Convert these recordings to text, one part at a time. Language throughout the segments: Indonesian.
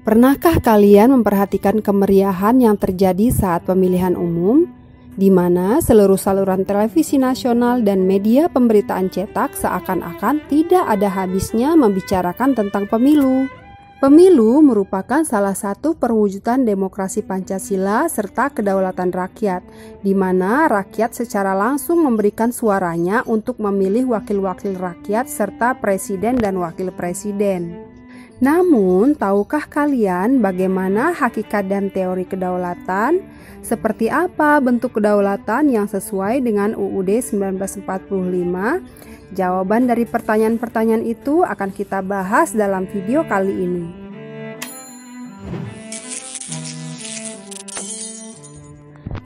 Pernahkah kalian memperhatikan kemeriahan yang terjadi saat pemilihan umum, di mana seluruh saluran televisi nasional dan media pemberitaan cetak seakan-akan tidak ada habisnya membicarakan tentang pemilu? Pemilu merupakan salah satu perwujudan demokrasi Pancasila serta kedaulatan rakyat, di mana rakyat secara langsung memberikan suaranya untuk memilih wakil-wakil rakyat serta presiden dan wakil presiden. Namun, tahukah kalian bagaimana hakikat dan teori kedaulatan? Seperti apa bentuk kedaulatan yang sesuai dengan UUD 1945? Jawaban dari pertanyaan-pertanyaan itu akan kita bahas dalam video kali ini.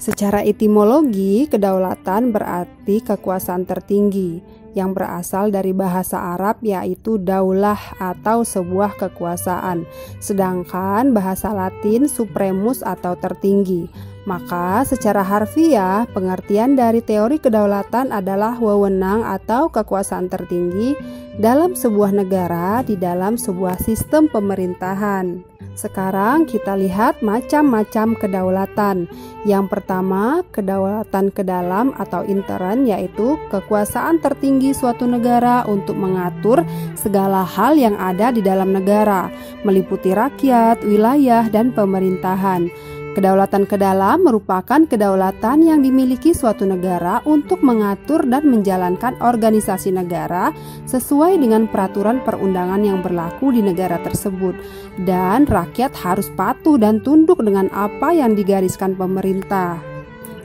Secara etimologi, kedaulatan berarti kekuasaan tertinggi, yang berasal dari bahasa Arab yaitu daulah atau sebuah kekuasaan, sedangkan bahasa Latin supremus atau tertinggi. Maka secara harfiah, pengertian dari teori kedaulatan adalah wewenang atau kekuasaan tertinggi dalam sebuah negara di dalam sebuah sistem pemerintahan. Sekarang kita lihat macam-macam kedaulatan. Yang pertama, kedaulatan ke dalam atau intern, yaitu kekuasaan tertinggi suatu negara untuk mengatur segala hal yang ada di dalam negara, meliputi rakyat, wilayah, dan pemerintahan. Kedaulatan ke dalam merupakan kedaulatan yang dimiliki suatu negara untuk mengatur dan menjalankan organisasi negara sesuai dengan peraturan perundangan yang berlaku di negara tersebut, dan rakyat harus patuh dan tunduk dengan apa yang digariskan pemerintah.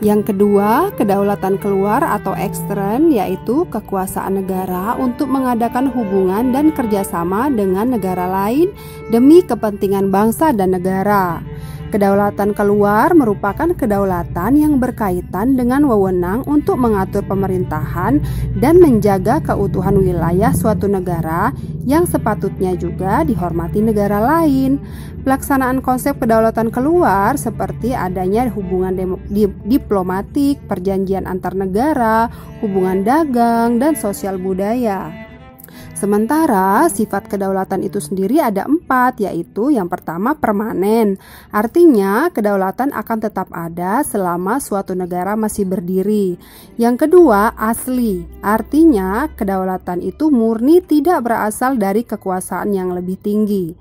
Yang kedua, kedaulatan keluar atau ekstern, yaitu kekuasaan negara untuk mengadakan hubungan dan kerjasama dengan negara lain demi kepentingan bangsa dan negara. Kedaulatan keluar merupakan kedaulatan yang berkaitan dengan wewenang untuk mengatur pemerintahan dan menjaga keutuhan wilayah suatu negara yang sepatutnya juga dihormati negara lain. Pelaksanaan konsep kedaulatan keluar seperti adanya hubungan diplomatik, perjanjian antar negara, hubungan dagang, dan sosial budaya. Sementara sifat kedaulatan itu sendiri ada 4, yaitu yang pertama permanen. Artinya kedaulatan akan tetap ada selama suatu negara masih berdiri. Yang kedua asli. Artinya kedaulatan itu murni tidak berasal dari kekuasaan yang lebih tinggi.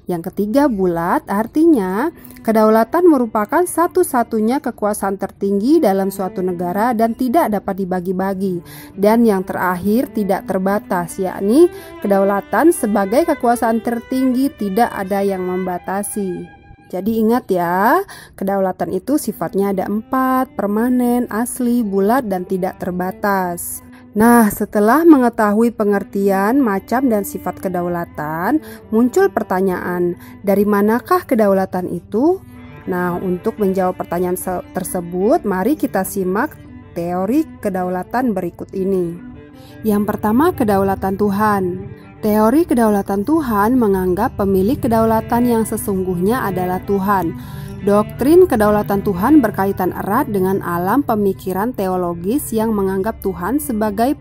Yang ketiga bulat, artinya kedaulatan merupakan satu-satunya kekuasaan tertinggi dalam suatu negara dan tidak dapat dibagi-bagi. Dan yang terakhir tidak terbatas, yakni kedaulatan sebagai kekuasaan tertinggi tidak ada yang membatasi. Jadi ingat ya, kedaulatan itu sifatnya ada 4, permanen, asli, bulat, dan tidak terbatas. Nah, setelah mengetahui pengertian, macam, dan sifat kedaulatan, muncul pertanyaan, dari manakah kedaulatan itu? Nah, untuk menjawab pertanyaan tersebut, mari kita simak teori kedaulatan berikut ini. Yang pertama, kedaulatan Tuhan. Teori kedaulatan Tuhan menganggap pemilik kedaulatan yang sesungguhnya adalah Tuhan. Doktrin kedaulatan Tuhan berkaitan erat dengan alam pemikiran teologis yang menganggap Tuhan sebagai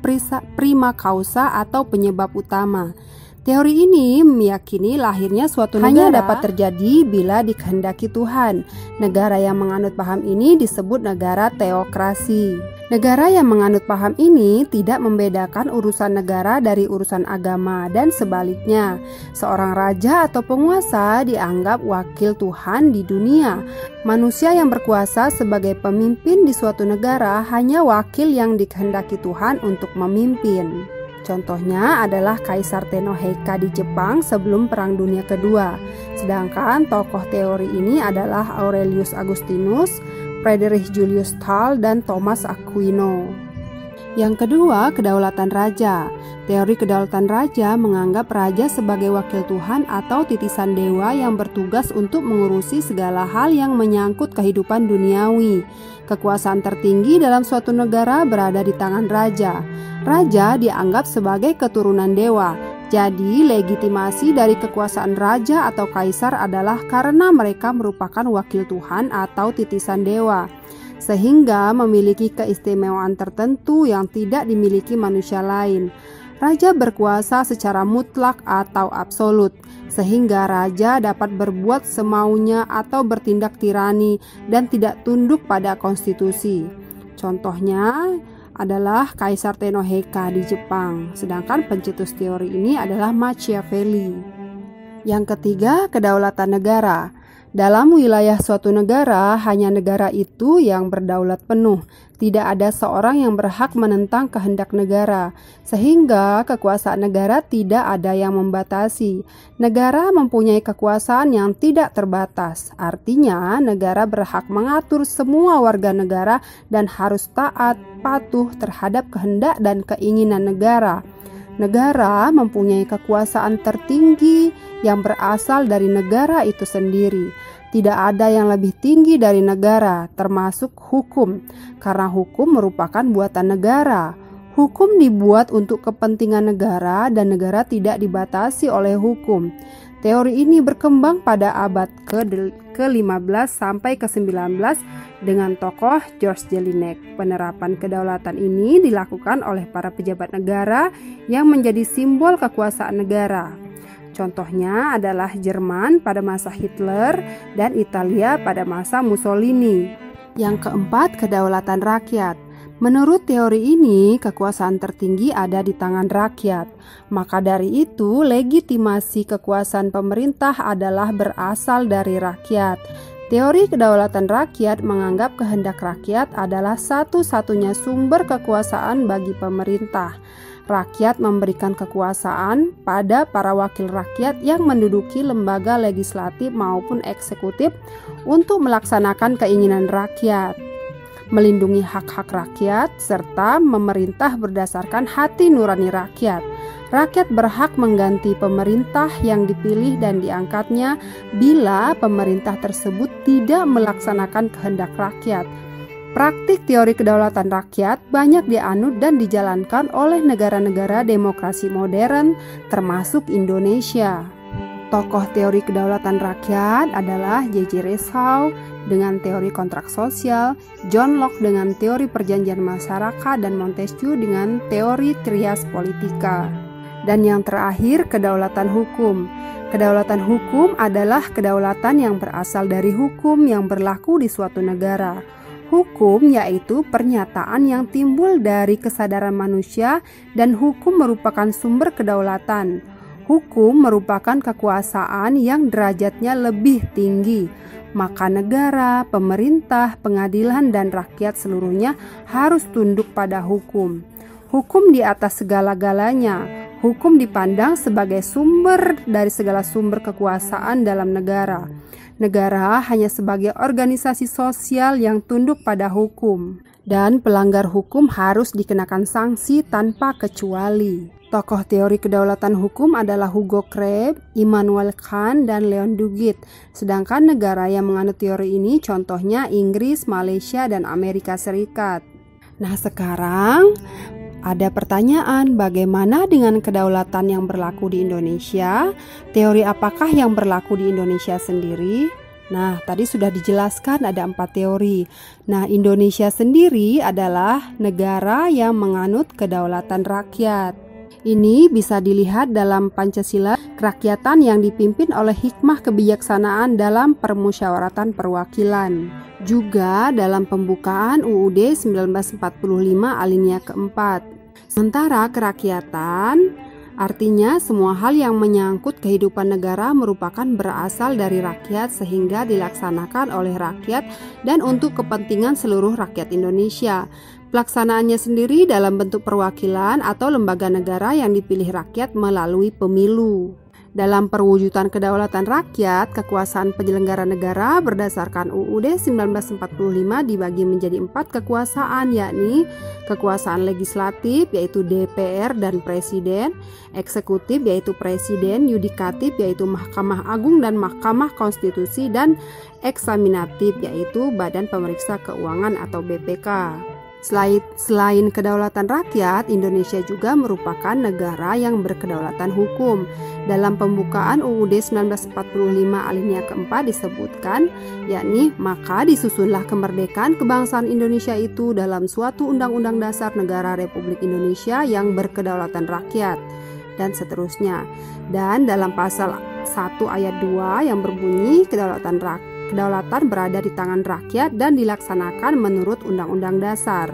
prima causa atau penyebab utama. Teori ini meyakini lahirnya suatu negara hanya dapat terjadi bila dikehendaki Tuhan. Negara yang menganut paham ini disebut negara teokrasi. Negara yang menganut paham ini tidak membedakan urusan negara dari urusan agama, dan sebaliknya, seorang raja atau penguasa dianggap wakil Tuhan di dunia. Manusia yang berkuasa sebagai pemimpin di suatu negara hanya wakil yang dikehendaki Tuhan untuk memimpin. Contohnya adalah Kaisar Tenno Heika di Jepang sebelum Perang Dunia Kedua. Sedangkan tokoh teori ini adalah Aurelius Augustinus, Friedrich Julius Thal, dan Thomas Aquino. Yang kedua, kedaulatan raja. Teori kedaulatan raja menganggap raja sebagai wakil Tuhan atau titisan dewa yang bertugas untuk mengurusi segala hal yang menyangkut kehidupan duniawi. Kekuasaan tertinggi dalam suatu negara berada di tangan raja. Raja dianggap sebagai keturunan dewa. Jadi, legitimasi dari kekuasaan raja atau kaisar adalah karena mereka merupakan wakil Tuhan atau titisan dewa, sehingga memiliki keistimewaan tertentu yang tidak dimiliki manusia lain. Raja berkuasa secara mutlak atau absolut, sehingga raja dapat berbuat semaunya atau bertindak tirani dan tidak tunduk pada konstitusi. Contohnya adalah Kaisar Tennoheka di Jepang, sedangkan pencetus teori ini adalah Machiavelli. Yang ketiga, kedaulatan negara. Dalam wilayah suatu negara, hanya negara itu yang berdaulat penuh. Tidak ada seorang yang berhak menentang kehendak negara, sehingga kekuasaan negara tidak ada yang membatasi. Negara mempunyai kekuasaan yang tidak terbatas. Artinya, negara berhak mengatur semua warga negara dan harus taat, patuh terhadap kehendak dan keinginan negara. Negara mempunyai kekuasaan tertinggi yang berasal dari negara itu sendiri. Tidak ada yang lebih tinggi dari negara, termasuk hukum, karena hukum merupakan buatan negara. Hukum dibuat untuk kepentingan negara dan negara tidak dibatasi oleh hukum. Teori ini berkembang pada abad ke-15 sampai ke-19 dengan tokoh George Jelinek. Penerapan kedaulatan ini dilakukan oleh para pejabat negara yang menjadi simbol kekuasaan negara. Contohnya adalah Jerman pada masa Hitler dan Italia pada masa Mussolini. Yang keempat, kedaulatan rakyat. Menurut teori ini, kekuasaan tertinggi ada di tangan rakyat. Maka dari itu, legitimasi kekuasaan pemerintah adalah berasal dari rakyat. Teori kedaulatan rakyat menganggap kehendak rakyat adalah satu-satunya sumber kekuasaan bagi pemerintah. Rakyat memberikan kekuasaan pada para wakil rakyat yang menduduki lembaga legislatif maupun eksekutif untuk melaksanakan keinginan rakyat, melindungi hak-hak rakyat, serta memerintah berdasarkan hati nurani rakyat. Rakyat berhak mengganti pemerintah yang dipilih dan diangkatnya bila pemerintah tersebut tidak melaksanakan kehendak rakyat. Praktik teori kedaulatan rakyat banyak dianut dan dijalankan oleh negara-negara demokrasi modern, termasuk Indonesia. Tokoh teori kedaulatan rakyat adalah J.J. Rousseau dengan teori kontrak sosial, John Locke dengan teori perjanjian masyarakat, dan Montesquieu dengan teori trias politika. Dan yang terakhir, kedaulatan hukum. Kedaulatan hukum adalah kedaulatan yang berasal dari hukum yang berlaku di suatu negara. Hukum yaitu pernyataan yang timbul dari kesadaran manusia, dan hukum merupakan sumber kedaulatan. Hukum merupakan kekuasaan yang derajatnya lebih tinggi, maka negara, pemerintah, pengadilan, dan rakyat seluruhnya harus tunduk pada hukum. Hukum di atas segala-galanya. Hukum dipandang sebagai sumber dari segala sumber kekuasaan dalam negara. Negara hanya sebagai organisasi sosial yang tunduk pada hukum, dan pelanggar hukum harus dikenakan sanksi tanpa kecuali. Tokoh teori kedaulatan hukum adalah Hugo Crabb, Immanuel Kant, dan Leon Duguid. Sedangkan negara yang menganut teori ini contohnya Inggris, Malaysia, dan Amerika Serikat. Nah, sekarang ada pertanyaan, bagaimana dengan kedaulatan yang berlaku di Indonesia? Teori apakah yang berlaku di Indonesia sendiri? Nah, tadi sudah dijelaskan ada 4 teori. Nah, Indonesia sendiri adalah negara yang menganut kedaulatan rakyat. Ini bisa dilihat dalam Pancasila kerakyatan yang dipimpin oleh hikmah kebijaksanaan dalam permusyawaratan perwakilan. Juga dalam pembukaan UUD 1945 alinea keempat. Sementara kerakyatan artinya semua hal yang menyangkut kehidupan negara merupakan berasal dari rakyat sehingga dilaksanakan oleh rakyat dan untuk kepentingan seluruh rakyat Indonesia. Pelaksanaannya sendiri dalam bentuk perwakilan atau lembaga negara yang dipilih rakyat melalui pemilu. Dalam perwujudan kedaulatan rakyat, kekuasaan penyelenggara negara berdasarkan UUD 1945 dibagi menjadi 4 kekuasaan, yakni kekuasaan legislatif yaitu DPR dan Presiden, eksekutif yaitu Presiden, yudikatif yaitu Mahkamah Agung dan Mahkamah Konstitusi, dan eksaminatif yaitu Badan Pemeriksa Keuangan atau BPK. Selain kedaulatan rakyat, Indonesia juga merupakan negara yang berkedaulatan hukum. Dalam pembukaan UUD 1945 alinea keempat disebutkan, yakni maka disusunlah kemerdekaan kebangsaan Indonesia itu dalam suatu undang-undang dasar negara Republik Indonesia yang berkedaulatan rakyat, dan seterusnya. Dan dalam pasal 1 ayat 2 yang berbunyi kedaulatan berada di tangan rakyat dan dilaksanakan menurut Undang-Undang Dasar.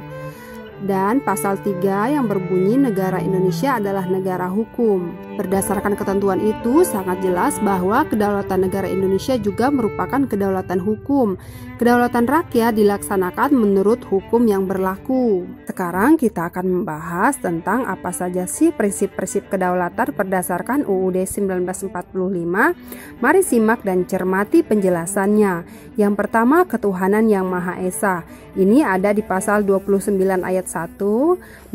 Dan pasal 3 yang berbunyi negara Indonesia adalah negara hukum. Berdasarkan ketentuan itu sangat jelas bahwa kedaulatan negara Indonesia juga merupakan kedaulatan hukum. Kedaulatan rakyat dilaksanakan menurut hukum yang berlaku. Sekarang kita akan membahas tentang apa saja sih prinsip-prinsip kedaulatan berdasarkan UUD 1945. Mari simak dan cermati penjelasannya. Yang pertama, ketuhanan yang Maha Esa. Ini ada di pasal 29 ayat 1,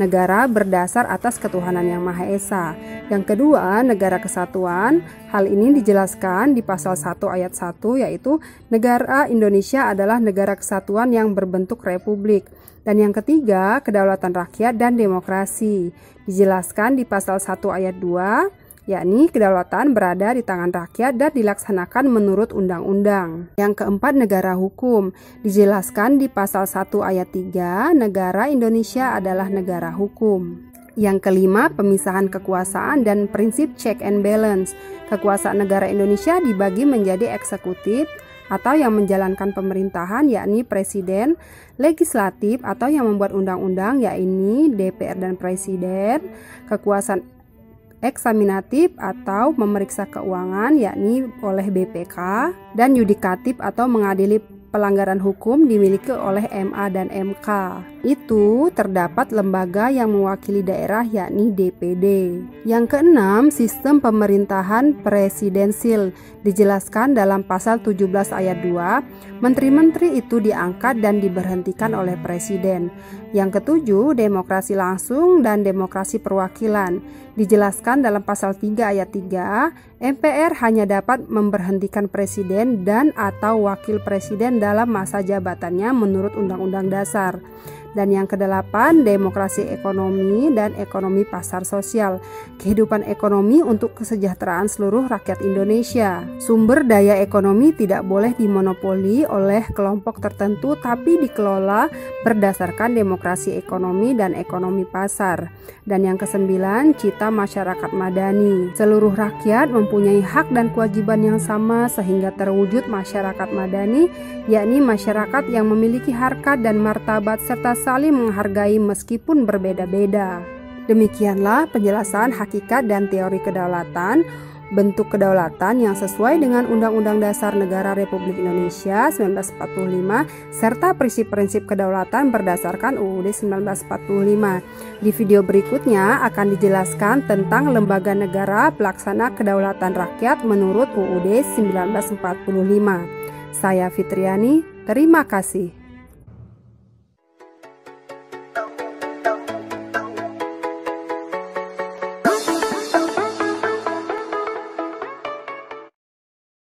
negara berdasar atas ketuhanan yang Maha Esa. Yang kedua, negara kesatuan. Hal ini dijelaskan di pasal 1 ayat 1, yaitu negara Indonesia adalah negara kesatuan yang berbentuk republik. Dan yang ketiga, kedaulatan rakyat dan demokrasi. Dijelaskan di pasal 1 ayat 2, yakni kedaulatan berada di tangan rakyat dan dilaksanakan menurut undang-undang. Yang keempat, negara hukum. Dijelaskan di pasal 1 ayat 3, negara Indonesia adalah negara hukum. Yang kelima, pemisahan kekuasaan dan prinsip check and balance. Kekuasaan negara Indonesia dibagi menjadi eksekutif atau yang menjalankan pemerintahan, yakni presiden, legislatif atau yang membuat undang-undang, yakni DPR dan presiden, kekuasaan eksaminatif atau memeriksa keuangan, yakni oleh BPK, dan yudikatif atau mengadili pelanggaran hukum dimiliki oleh MA dan MK. Itu terdapat lembaga yang mewakili daerah, yakni DPD. Yang keenam, sistem pemerintahan presidensil. Dijelaskan dalam pasal 17 ayat 2, menteri-menteri itu diangkat dan diberhentikan oleh presiden. Yang ketujuh, demokrasi langsung dan demokrasi perwakilan. Dijelaskan dalam pasal 3 ayat 3, MPR hanya dapat memberhentikan presiden dan atau wakil presiden dalam masa jabatannya menurut Undang-Undang Dasar. Dan yang kedelapan, demokrasi ekonomi dan ekonomi pasar sosial. Kehidupan ekonomi untuk kesejahteraan seluruh rakyat Indonesia. Sumber daya ekonomi tidak boleh dimonopoli oleh kelompok tertentu, tapi dikelola berdasarkan demokrasi ekonomi dan ekonomi pasar. Dan yang kesembilan, cita masyarakat madani. Seluruh rakyat mempunyai hak dan kewajiban yang sama sehingga terwujud masyarakat madani, yakni masyarakat yang memiliki harkat dan martabat serta saling menghargai meskipun berbeda-beda. Demikianlah penjelasan hakikat dan teori kedaulatan, bentuk kedaulatan yang sesuai dengan Undang-Undang Dasar Negara Republik Indonesia 1945 serta prinsip-prinsip kedaulatan berdasarkan UUD 1945. Di video berikutnya akan dijelaskan tentang lembaga negara pelaksana kedaulatan rakyat menurut UUD 1945. Saya Fitriani, terima kasih.